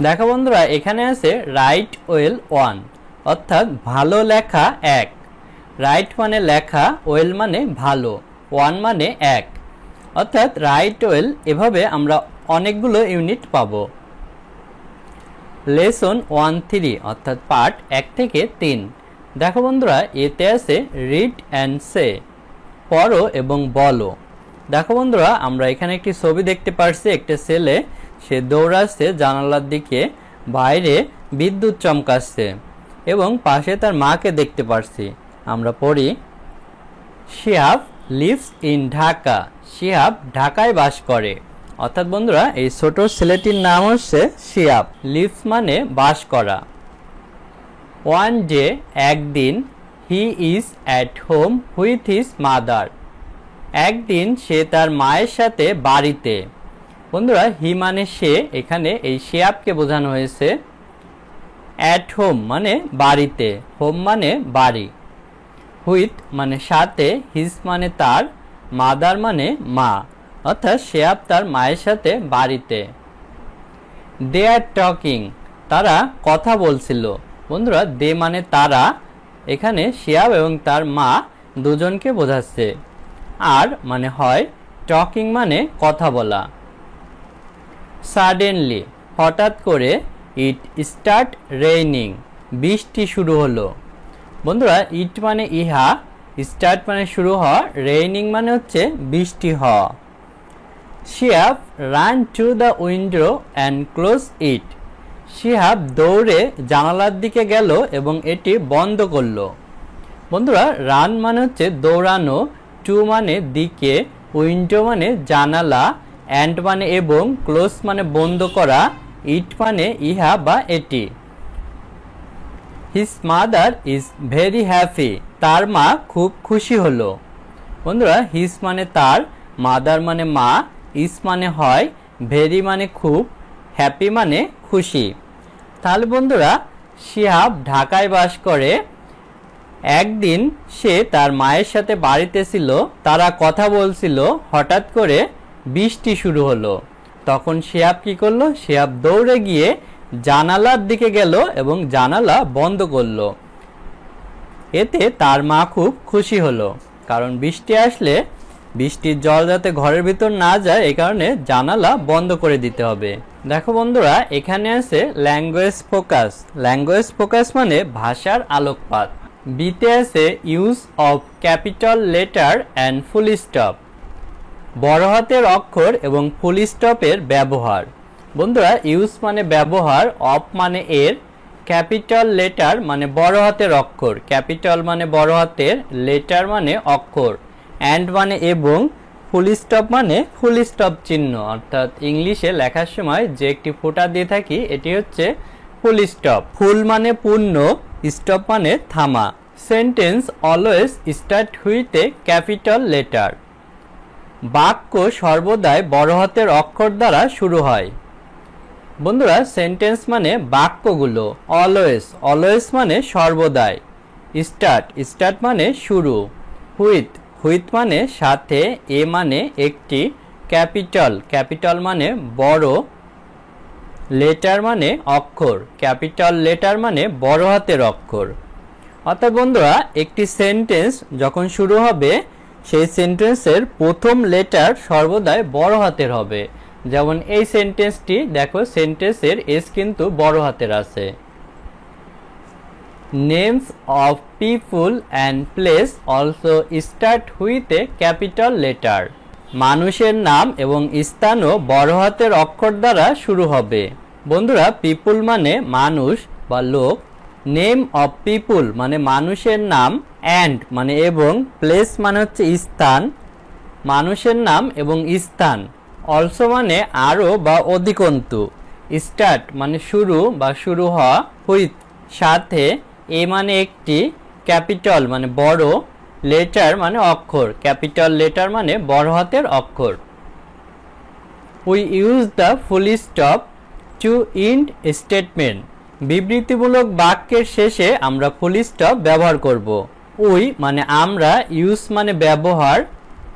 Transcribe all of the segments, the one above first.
দেখো বন্ধুরা, এখানে আছে রাইট ওয়েল 1, অর্থাৎ ভালো লেখা 1। রাইট মানে লেখা, ওয়েল মানে ভালো, 1 মানে 1, অর্থাৎ রাইট ওয়েল। এভাবে আমরা অনেকগুলো ইউনিট পাবো। লেসন 1-3 অর্থাৎ পার্ট 1 থেকে 3। দেখো বন্ধুরা, এতে আছে রিড অ্যান্ড সে, পড়ো এবং বলো। দেখো বন্ধুরা, আমরা এখানে একটি ছবি দেখতে পাচ্ছি। একটা ছেলে, সে দৌড়াচ্ছে জানালার দিকে, বাইরে বিদ্যুৎ চমকাচ্ছে এবং পাশে তার মাকে দেখতে পাচ্ছি। আমরা পড়ি, শিহাব লিভস ইন ঢাকা। শিহাব ঢাকায় বাস করে। অর্থাৎ বন্ধুরা, এই ছোট ছেলেটির নাম হচ্ছে শিহাব। লিভস মানে বাস করা। ওয়ান ডে একদিন, he is at home with his mother. একদিন সে তার মায়ের সাথে বাড়িতে। বন্ধুরা, হি মানে সে, এখানে এই শিহাবকে বোঝানো হয়েছে। অ্যাট হোম মানে বাড়িতে, হোম মানে বাড়ি, হুইথ মানে সাথে, হিজ মানে তার, মাদার মানে মা, অর্থাৎ শিহাব তার মায়ের সাথে বাড়িতে। দে আর টকিং, তারা কথা বলছিল। বন্ধুরা, দে মানে তারা, এখানে শিহাব এবং তার মা দুজনকে বোঝাচ্ছে। আর মানে হয়, টকিং মানে কথা বলা। সাডেনলি হঠাৎ করে, ইট স্টার্ট রেইনিং, বৃষ্টি শুরু হলো। বন্ধুরা, ইট মানে ইহা, স্টার্ট মানে শুরু হওয়া, রেইনিং মানে হচ্ছে বৃষ্টি হওয়া। Shihab run to the window and close ইট। শিহাব দৌড়ে জানালার দিকে গেল এবং এটি বন্ধ করলো। বন্ধুরা, রান মানে হচ্ছে দৌড়ানো, টু মানে দিকে, উইন্ডো মানে জানালা, অ্যান্ড মানে এবং, ক্লোজ মানে বন্ধ করা, ইট মানে ইহা বা এটি। His mother is very happy, তার মা খুব খুশি হলো। বন্ধুরা, হিজ মানে তার, মাদার মানে মা, ইজ মানে হয়, ভেরি মানে খুব, হ্যাপি মানে খুশি। তাহলে বন্ধুরা, শিহাব ঢাকায় বাস করে। একদিন সে তার মায়ের সাথে বাড়িতে ছিল, তারা কথা বলছিল, হঠাৎ করে বৃষ্টি শুরু হলো। তখন শিহাব কি করলো? শিহাব দৌড়ে গিয়ে জানালার দিকে গেল এবং জানালা বন্ধ করলো। এতে তার মা খুব খুশি হলো, কারণ বৃষ্টি আসলে বৃষ্টির জল যাতে ঘরের ভিতর না যায়, এই কারণে জানালা বন্ধ করে দিতে হবে। দেখো বন্ধুরা, এখানে আছে ল্যাঙ্গুয়েজ ফোকাস। ল্যাঙ্গুয়েজ ফোকাস মানে ভাষার আলোকপাত। বিতে আছে use of capital letter and full stop, বড় হাতের অক্ষর এবং ফুল স্টপের ব্যবহার। বন্ধুরা, ইউজ মানে ব্যবহার, অফ মানে এর, ক্যাপিটাল লেটার মানে বড় হাতের অক্ষর, ক্যাপিটাল মানে বড় হাতের, লেটার মানে অক্ষর, অ্যান্ড মানে এবং, ফুল স্টপ মানে ফুল স্টপ চিহ্ন, অর্থাৎ ইংলিশে লেখার সময় যে একটি ফোঁটা দিয়ে থাকি এটি হচ্ছে ফুল স্টপ। ফুল মানে পূর্ণ, স্টপ মানে থামা। Sentence always start with a capital letter, বাক্য সর্বদাই বড় হাতের অক্ষর দ্বারা শুরু হয়। বন্ধুরা, সেন্টেন্স মানে বাক্যগুলো। অলওয়েজ, অলওয়েজ মানে সর্বদাই। স্টার্ট, স্টার্ট মানে শুরু। হুইথ, হুইথ মানে সাথে, এ মানে একটি, ক্যাপিটাল, ক্যাপিটাল মানে বড়, লেটার মানে অক্ষর, ক্যাপিটাল লেটার মানে বড় হাতের অক্ষর। অর্থাৎ বন্ধুরা, একটি সেন্টেন্স যখন শুরু হবে সেই সেন্টেন্সের প্রথম লেটার সর্বদাই বড় হাতের হবে। যেমন এই সেন্টেন্সটি দেখো, সেন্টেন্সের এস কিন্তু বড় হাতের আছে। Names of people and place also start with a capital letter, মানুষের নাম এবং স্থানও বড় হাতের অক্ষর দ্বারা শুরু হবে। বন্ধুরা, পিপুল মানে মানুষ বা লোক, নেম অফ পিপুল মানে মানুষের নাম, অ্যান্ড মানে এবং, প্লেস মানে হচ্ছে স্থান, মানুষের নাম এবং স্থান, অলসো মানে আরও বা অধিকন্তু, স্টার্ট মানে শুরু বা শুরু হওয়া, হুইথ সাথে, এ মানে একটি, ক্যাপিটাল মানে বড়, লেটার মানে অক্ষর, ক্যাপিটাল লেটার মানে বড় হাতের অক্ষর। We use the full stop to end statement, বিবৃতিমূলক বাক্যের শেষে আমরা ফুল স্টপ ব্যবহার করব। উই মানে আমরা, ইউজ মানে ব্যবহার,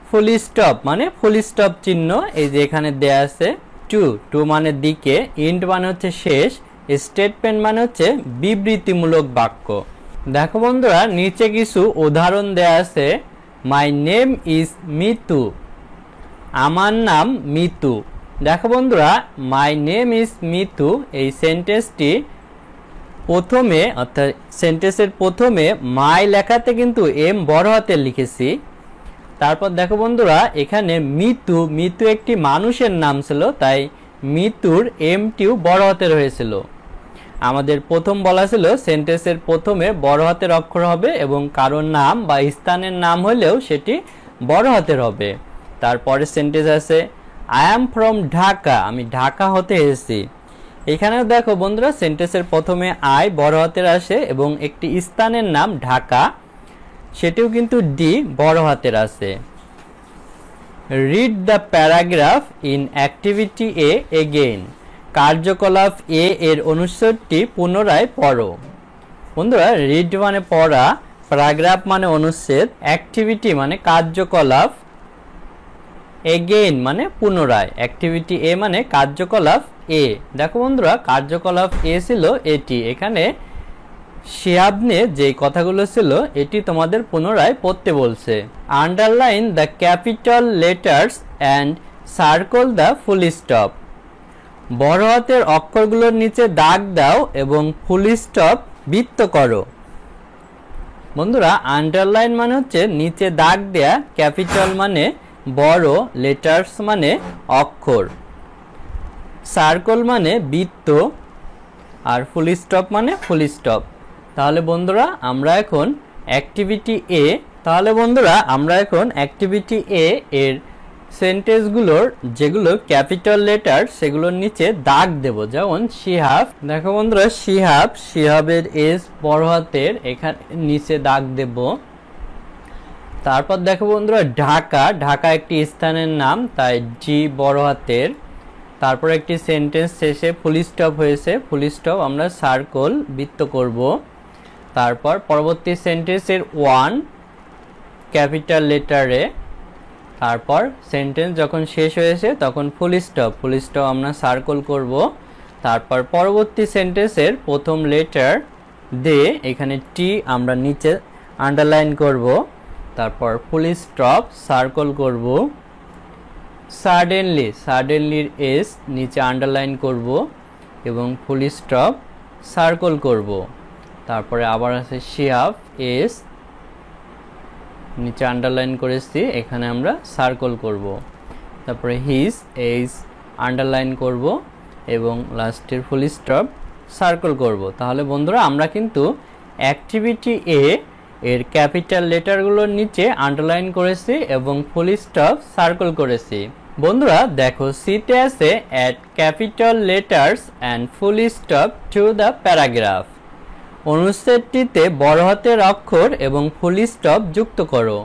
ফুল স্টপ মানে ফুল স্টপ চিহ্ন এই যে এখানে দেয়া আছে, টু, টু মানে দিকে, ইন্ড মানে হচ্ছে শেষ, স্টেটমেন্ট মানে হচ্ছে বিবৃতিমূলক বাক্য। দেখো বন্ধুরা নিচে কিছু উদাহরণ দেয়া আছে। মাই নেম ইজ মিতু, আমার নাম মিতু। দেখো বন্ধুরা মাই নেম ইজ মিতু এই সেন্টেন্সটি প্রথমে অর্থাৎ সেন্টেন্সের প্রথমে মাই লেখাতে কিন্তু এম বড় হাতে লিখেছি। তারপর দেখো বন্ধুরা এখানে মিতু, মিতু একটি মানুষের নাম ছিল, তাই মিতুর এমটিও বড় হাতের হয়েছিল। আমাদের প্রথম বলা ছিল সেন্টেন্সের প্রথমে বড় হাতের অক্ষর হবে এবং কারোর নাম বা স্থানের নাম হলেও সেটি বড় হাতের হবে। তারপরে সেন্টেন্স আছে আই অ্যাম ফ্রম ঢাকা, আমি ঢাকা হতে এসেছি। এখানেও দেখো বন্ধুরা সেন্টেন্সের প্রথমে আই বড় হাতের আসে এবং একটি স্থানের নাম ঢাকা, সেটিও কিন্তু ডি বড় হাতের আছে। Read the paragraph in activity A again, কার্যকলাপ এ এর অনুচ্ছেদটি পুনরায় পড়ো। বন্ধুরা রিড মানে পড়া, প্যারাগ্রাফ মানে অনুচ্ছেদ, অ্যাক্টিভিটি মানে কার্যকলাপ, এগেইন মানে পুনরায়। অ্যাক্টিভিটি এ মানে কার্যকলাপ এ। দেখো বন্ধুরা কার্যকলাপ এ ছিল এটি, এখানে শিহাবনে যে কথাগুলো ছিল এটি তোমাদের পুনরায় পড়তে বলছে। Underline the capital letters and circle the full stop, বড় হাতের অক্ষরগুলোর নিচে দাগ দাও এবং ফুল স্টপ বৃত্ত করো। বন্ধুরা আন্ডারলাইন মানে হচ্ছে নিচে দাগ দেয়া, ক্যাপিটাল মানে বড়, লেটার্স মানে অক্ষর, সার্কেল মানে বৃত্ত, আর ফুল স্টপ মানে ফুল স্টপ। তাহলে বন্ধুরা আমরা এখন অ্যাক্টিভিটি এ এর সেন্টেন্সগুলোর যেগুলো ক্যাপিটাল লেটার সেগুলোর নিচে দাগ দেব। যেমন শিহাব, দেখো বন্ধুরা শিহাব, শিহাবের এস বড় হাতের, এখানে নিচে দাগ দেব। তারপর দেখো বন্ধুরা ঢাকা, ঢাকা একটি স্থানের নাম, তাই জি বড় হাতের। তারপর একটি সেন্টেন্স শেষে ফুল স্টপ হয়েছে, ফুল স্টপ আমরা সার্কেল বৃত্ত করব। তারপর পরবর্তী সেন্টেন্সের ওয়ান ক্যাপিটাল লেটারে, তারপর সেন্টেন্স যখন শেষ হয়েছে তখন ফুল স্টপ, ফুল স্টপ আমরা সার্কেল করব। তারপর পরবর্তী সেন্টেন্সের প্রথম লেটার দে, এখানে টি আমরা নিচে আন্ডারলাইন করব। তারপর ফুল স্টপ সার্কেল করব। সাডেনলি, সাডেনলির এস নিচে আন্ডারলাইন করব এবং ফুল স্টপ সার্কেল করব। তারপরে আবার আছে শিহাব, এস নিচে আন্ডারলাইন করেছি, এখানে আমরা সার্কেল করব। তারপরে হিজ, এইস আন্ডারলাইন করব এবং লাস্টের ফুল স্টপ সার্কেল করব। তাহলে বন্ধুরা আমরা কিন্তু অ্যাক্টিভিটি এ এর ক্যাপিটাল লেটারগুলোর নিচে আন্ডারলাইন করেছি এবং ফুল স্টপ সার্কেল করেছি। বন্ধুরা দেখো সিতে আছে add capital letters and full stop to the paragraph, অনুচ্ছেদটিতে বড় হাতের অক্ষর এবং ফুল স্টপ যুক্ত করো।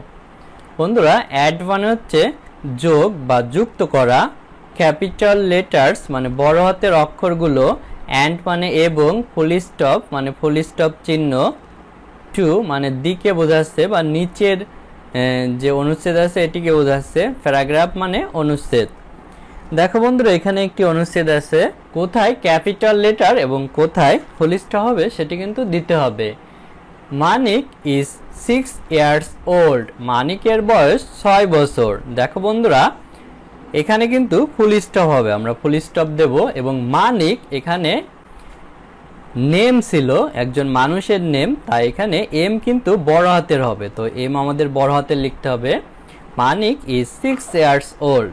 বন্ধুরা অ্যাড মানে হচ্ছে যোগ বা যুক্ত করা, ক্যাপিটাল লেটার্স মানে বড় হাতের অক্ষরগুলো, অ্যান্ড মানে এবং, ফুল স্টপ মানে ফুল স্টপ চিহ্ন, টু মানে দিকে বোঝাচ্ছে বা নিচের যে অনুচ্ছেদ আছে এটিকে বোঝাচ্ছে, প্যারাগ্রাফ মানে অনুচ্ছেদ। দেখো বন্ধুরা এখানে একটি অনুচ্ছেদ আছে, কোথায় ক্যাপিটাল লেটার এবং কোথায় ফুল স্টপ হবে সেটি কিন্তু দিতে হবে। মানিক ইজ 6 years old, মানিকের বয়স 6 বছর। দেখো বন্ধুরা এখানে কিন্তু ফুল স্টপ হবে, আমরা ফুল স্টপ দেব এবং মানিক এখানে নেম ছিল, একজন মানুষের নেম, তাই এখানে এম কিন্তু বড় হাতের হবে, তো এম আমাদের বড় হাতের লিখতে হবে। Manik is 6 years old,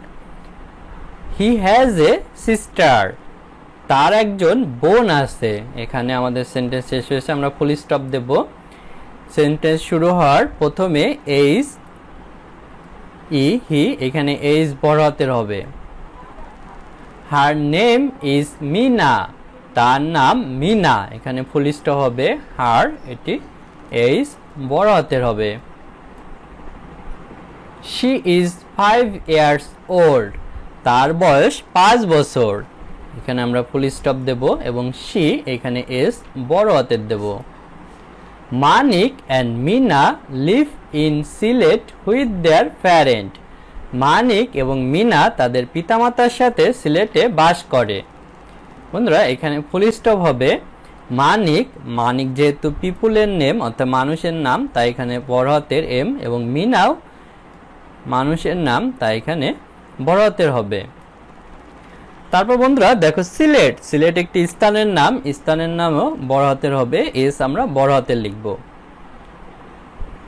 he has a sister, তার একজন বোন আছে। এখানে আমাদের সেন্টেন্স শেষ হয়েছে, আমরা ফুল স্টপ দেব। সেন্টেন্স শুরু হওয়ার প্রথমে এইজ ই হি, এখানে এইজ বড় হাতের হবে। হার নেম ইজ মিনা, তার নাম মিনা, এখানে ফুল স্টপ হবে। হার এটি এইজ বড় হাতের হবে। শি ইজ 5 years old, তার বয়স 5 বছর, এখানে আমরা ফুল স্টপ দেব এবং শি এখানে এস বড় হাতের দেব। Manik and Mina live in Sylhet with their parent, Manik এবং মিনা তাদের পিতামাতার সাথে সিলেটে বাস করে। বন্ধুরা এখানে ফুল স্টপ হবে। মানিক, মানিক যেহেতু পিপুলের নেম অর্থাৎ মানুষের নাম, তাই এখানে বড় হাতের এম, এবং মিনাও মানুষের নাম, তাই এখানে বড় হাতের হবে। তারপর বন্ধুরা দেখো সিলেট, সিলেট একটি স্থানের নাম, স্থানের নামও বড় হাতের হবে, এস আমরা বড় হাতের লিখব।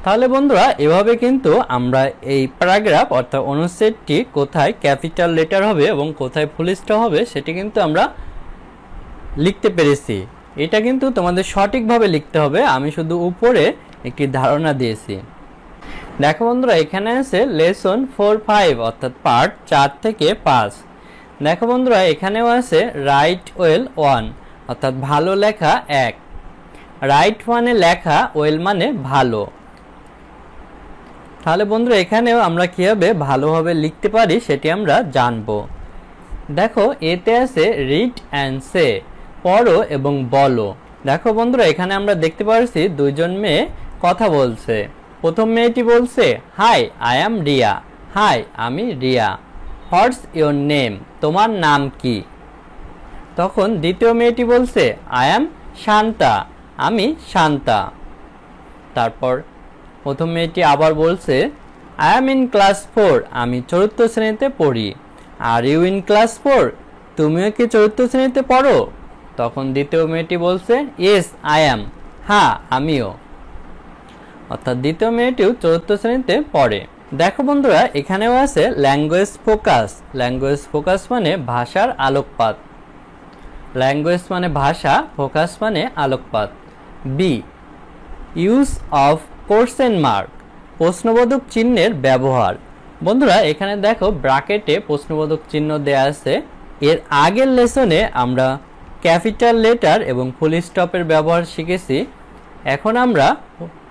তাহলে বন্ধুরা এভাবে কিন্তু আমরা এই প্যারাগ্রাফ অর্থাৎ অনুচ্ছেদটি কোথায় ক্যাপিটাল লেটার হবে এবং কোথায় ফুল স্টপ হবে সেটি কিন্তু আমরা লিখতে পেরেছি। এটা কিন্তু তোমাদের সঠিকভাবে লিখতে হবে, আমি শুধু উপরে একটি ধারণা দিয়েছি। দেখো বন্ধুরা এখানে আছে লেসন 4-5 অর্থাৎ পার্ট 4 থেকে 5। দেখো বন্ধুরা এখানেও আছে রাইট ওয়েল 1 অর্থাৎ ভালো লেখা 1। রাইট মানে লেখা, ওয়েল মানে ভালো। তাহলে বন্ধুরা এখানেও আমরা কিভাবে ভালোভাবে লিখতে পারি সেটি আমরা জানব। দেখো এতে আছে রিড অ্যান্ড সে, পড়ো এবং বলো। দেখো বন্ধুরা এখানে আমরা দেখতে পাচ্ছি দুইজন মেয়ে কথা বলছে। প্রথম মেয়েটি বলছে hi I am Riya, hi আমি রিয়া। হোয়াটস ইয়োর নেম, তোমার নাম কি? তখন দ্বিতীয় মেয়েটি বলছে আই অ্যাম শান্তা, আমি শান্তা। তারপর প্রথম মেয়েটি আবার বলছে আই অ্যাম ইন ক্লাস 4, আমি চতুর্থ শ্রেণীতে পড়ি। আর ইউ ইন ক্লাস 4, তুমিও কি চতুর্থ শ্রেণীতে পড়ো? তখন দ্বিতীয় মেয়েটি বলছে ইয়েস আই অ্যাম, হ্যাঁ আমিও। অর্থাৎ দ্বিতীয় মেয়েটিও চতুর্থ শ্রেণীতে পড়ে। দেখো বন্ধুরা এখানেও আছে ল্যাঙ্গুয়েজ ফোকাস। ল্যাঙ্গুয়েজ ফোকাস মানে ভাষার আলোকপাত। ল্যাঙ্গুয়েজ মানে ভাষা, ফোকাস মানে আলোকপাত। Be use of question mark, প্রশ্নবোধক চিহ্নের ব্যবহার। বন্ধুরা এখানে দেখো ব্র্যাকেটে প্রশ্নবোধক চিহ্ন দেয়া আছে। এর আগের লেসনে আমরা ক্যাপিটাল লেটার এবং ফুল স্টপের ব্যবহার শিখেছি। এখন আমরা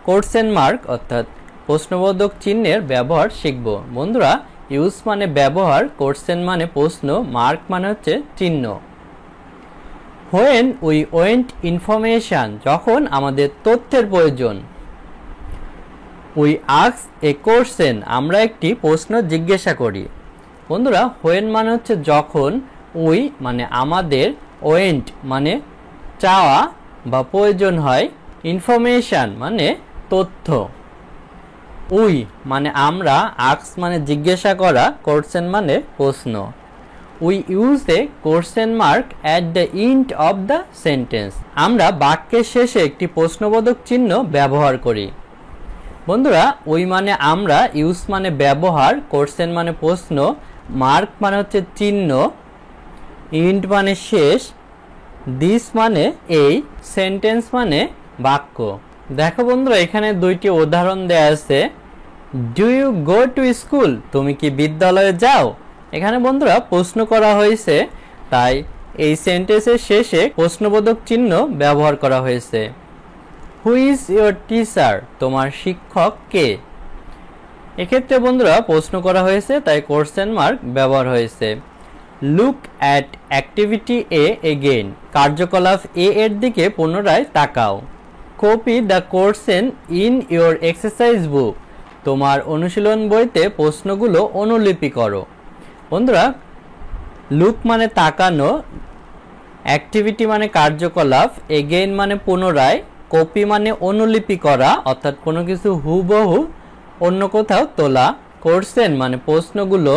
কোশ্চেন মার্ক অর্থাৎ প্রশ্নবোধক চিহ্নের ব্যবহার শিখব। বন্ধুরা ইউজ মানে ব্যবহার, কোশ্চেন মানে প্রশ্ন, মার্ক মানে হচ্ছে চিহ্ন। হোয়েন উই ওয়েন্ট ইনফরমেশন, যখন আমাদের তথ্যের প্রয়োজন। উই আস্ক এ কোশ্চেন, আমরা একটি প্রশ্ন জিজ্ঞাসা করি। বন্ধুরা হোয়েন মানে হচ্ছে যখন, উই মানে আমাদের, ওয়েন্ট মানে চাওয়া বা প্রয়োজন হয়, ইনফরমেশন মানে তথ্য। উই মানে আমরা, আস্ক মানে জিজ্ঞাসা করা, কোশ্চেন মানে প্রশ্ন। We use a question mark at the end of the sentence, আমরা বাক্যের শেষে একটি প্রশ্নবোধক চিহ্ন ব্যবহার করি। বন্ধুরা উই মানে আমরা, ইউজ মানে ব্যবহার, কোশ্চেন মানে প্রশ্ন, মার্ক মানে হচ্ছে চিহ্ন, এন্ড মানে শেষ, দিস মানে এই, সেন্টেন্স মানে বাক্য। দেখো বন্ধুরা এখানে দুইটি উদাহরণ দেয়া আছে। Do you go to school, তুমি কি বিদ্যালয়ে যাও? এখানে বন্ধুরা প্রশ্ন করা হয়েছে, তাই এই সেন্টেন্সের শেষে প্রশ্নবোধক চিহ্ন ব্যবহার করা হয়েছে। হু ইজ ইয়োর টিচার, তোমার শিক্ষক কে? এক্ষেত্রে বন্ধুরা প্রশ্ন করা হয়েছে, তাই কোশ্চেন মার্ক ব্যবহার হয়েছে। Look at activity A again, কার্যকলাপ এ এর দিকে পুনরায় তাকাও। Copy the question in your exercise বুক, তোমার অনুশীলন বইতে প্রশ্নগুলো অনুলিপি করো। বন্ধুরা লুক মানে তাকানো, অ্যাক্টিভিটি মানে কার্যকলাপ, এগেইন মানে পুনরায়, কপি মানে অনুলিপি করা অর্থাৎ কোনো কিছু হুবহু অন্য কোথাও তোলা, কোশ্চেন মানে প্রশ্নগুলো,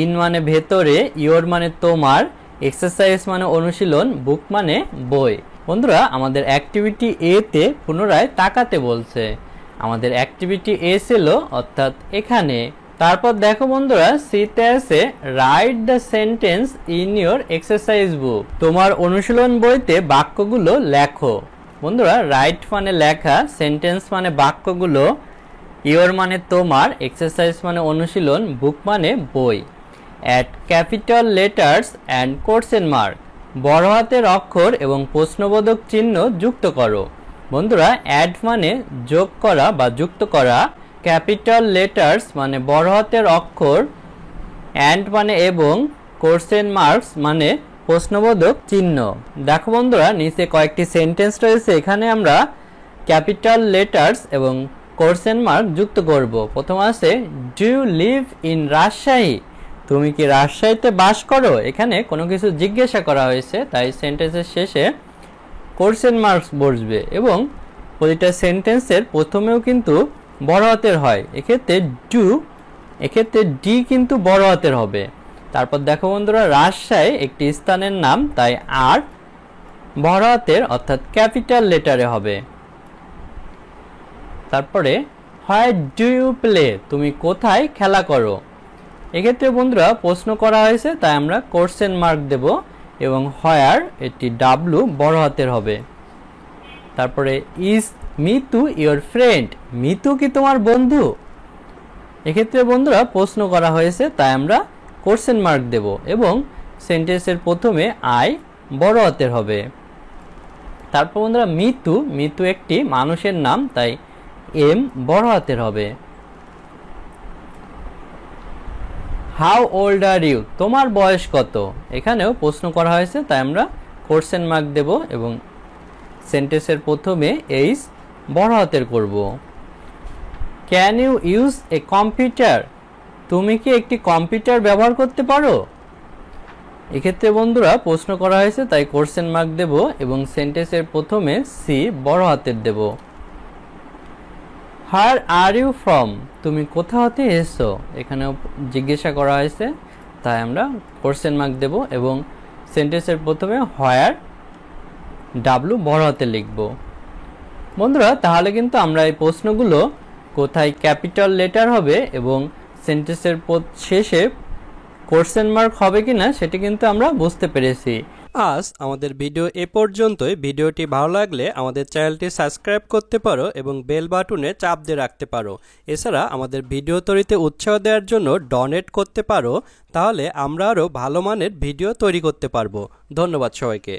ইন মানে ভেতরে, ইয়োর মানে তোমার, এক্সারসাইজ মানে অনুশীলন, বুক মানে বই। বন্ধুরা আমাদের অ্যাক্টিভিটি এ তে পুনরায় তাকাতে বলছে। আমাদের অ্যাক্টিভিটি এ ছিল অর্থাৎ এখানে। তারপর দেখো বন্ধুরা সিতে আছে write the sentence in your exercise বুক, তোমার অনুশীলন বইতে বাক্যগুলো লেখো। বন্ধুরা রাইট মানে লেখা, সেন্টেন্স মানে বাক্যগুলো, ইয়োর মানে তোমার, এক্সারসাইজ মানে অনুশীলন, বুক মানে বই। At capital letters and question mark, বড় হাতের অক্ষর এবং প্রশ্নবোধক চিহ্ন যুক্ত করো। বন্ধুরা অ্যাড মানে যোগ করা বা যুক্ত করা, ক্যাপিটাল লেটার্স মানে বড় হাতের অক্ষর, অ্যান্ড মানে এবং, কোশ্চেন মার্কস মানে প্রশ্নবোধক চিহ্ন। দেখো বন্ধুরা নিচে কয়েকটি সেন্টেন্স রয়েছে, এখানে আমরা ক্যাপিটাল লেটার্স এবং কোশ্চেন মার্ক যুক্ত করব। প্রথম আছে do you live in Rajshahi, তুমি কি রাজশাহীতে বাস করো? এখানে কোনো কিছু জিজ্ঞাসা করা হয়েছে, তাই সেন্টেন্সের শেষে কোশ্চেন মার্কস বসবে এবং প্রতিটা সেন্টেন্সের প্রথমেও কিন্তু বড় হাতের হয়। এক্ষেত্রে ডি কিন্তু বড় হাতের হবে। তারপর দেখো বন্ধুরা, রাজশাহী একটি স্থানের নাম, তাই আর বড় হাতের অর্থাৎ ক্যাপিটাল লেটারে হবে। তারপরে হোয়ার ডু ইউ প্লে, তুমি কোথায় খেলা করো? এক্ষেত্রে বন্ধুরা প্রশ্ন করা হয়েছে, তাই আমরা কোশ্চেন মার্ক দেব এবং হোয়ার এটি ডাব্লু বড় হাতের হবে। তারপরে is Mitu your friend, Mitu কি তোমার বন্ধু? এক্ষেত্রে বন্ধুরা প্রশ্ন করা হয়েছে, তাই আমরা কোশ্চেন মার্ক দেব এবং সেন্টেন্সের প্রথমে আই বড় হাতের হবে। তারপর বন্ধুরা মিতু একটি মানুষের নাম, তাই এম বড় হাতের হবে। হাউ ওল্ড আর ইউ, তোমার বয়স কত? এখানেও প্রশ্ন করা হয়েছে, তাই আমরা কোশ্চেন মার্ক দেব এবং সেন্টেন্সের প্রথমে এইচ বড় হাতের করব। Can you use a computer, তুমি কি একটি কম্পিউটার ব্যবহার করতে পারো? এক্ষেত্রে বন্ধুরা প্রশ্ন করা হয়েছে, তাই কোশ্চেন মার্ক দেব এবং সেন্টেন্সের প্রথমে সি বড় হাতের দেব। হোয়ার আর ইউ ফ্রম, তুমি কোথা হতে এসেছো? এখানেও জিজ্ঞাসা করা হয়েছে, তাই আমরা কোশ্চেন মার্ক দেব এবং সেন্টেন্সের প্রথমে হোয়ার ডাব্লু বড় হাতে লিখব। বন্ধুরা তাহলে কিন্তু আমরা এই প্রশ্নগুলো কোথায় ক্যাপিটাল লেটার হবে এবং সেন্টেন্সের শেষে কোশ্চেন মার্ক হবে কিনা সেটি কিন্তু আমরা বুঝতে পেরেছি। আজ আমাদের ভিডিও এ পর্যন্তই। ভিডিওটি ভালো লাগলে আমাদের চ্যানেলটি সাবস্ক্রাইব করতে পারো এবং বেল বাটনে চাপ দিয়ে রাখতে পারো। এছাড়া আমাদের ভিডিও তৈরিতে উৎসাহ দেওয়ার জন্য ডোনেট করতে পারো, তাহলে আমরা আরও ভালো মানের ভিডিও তৈরি করতে পারবো। ধন্যবাদ সবাইকে।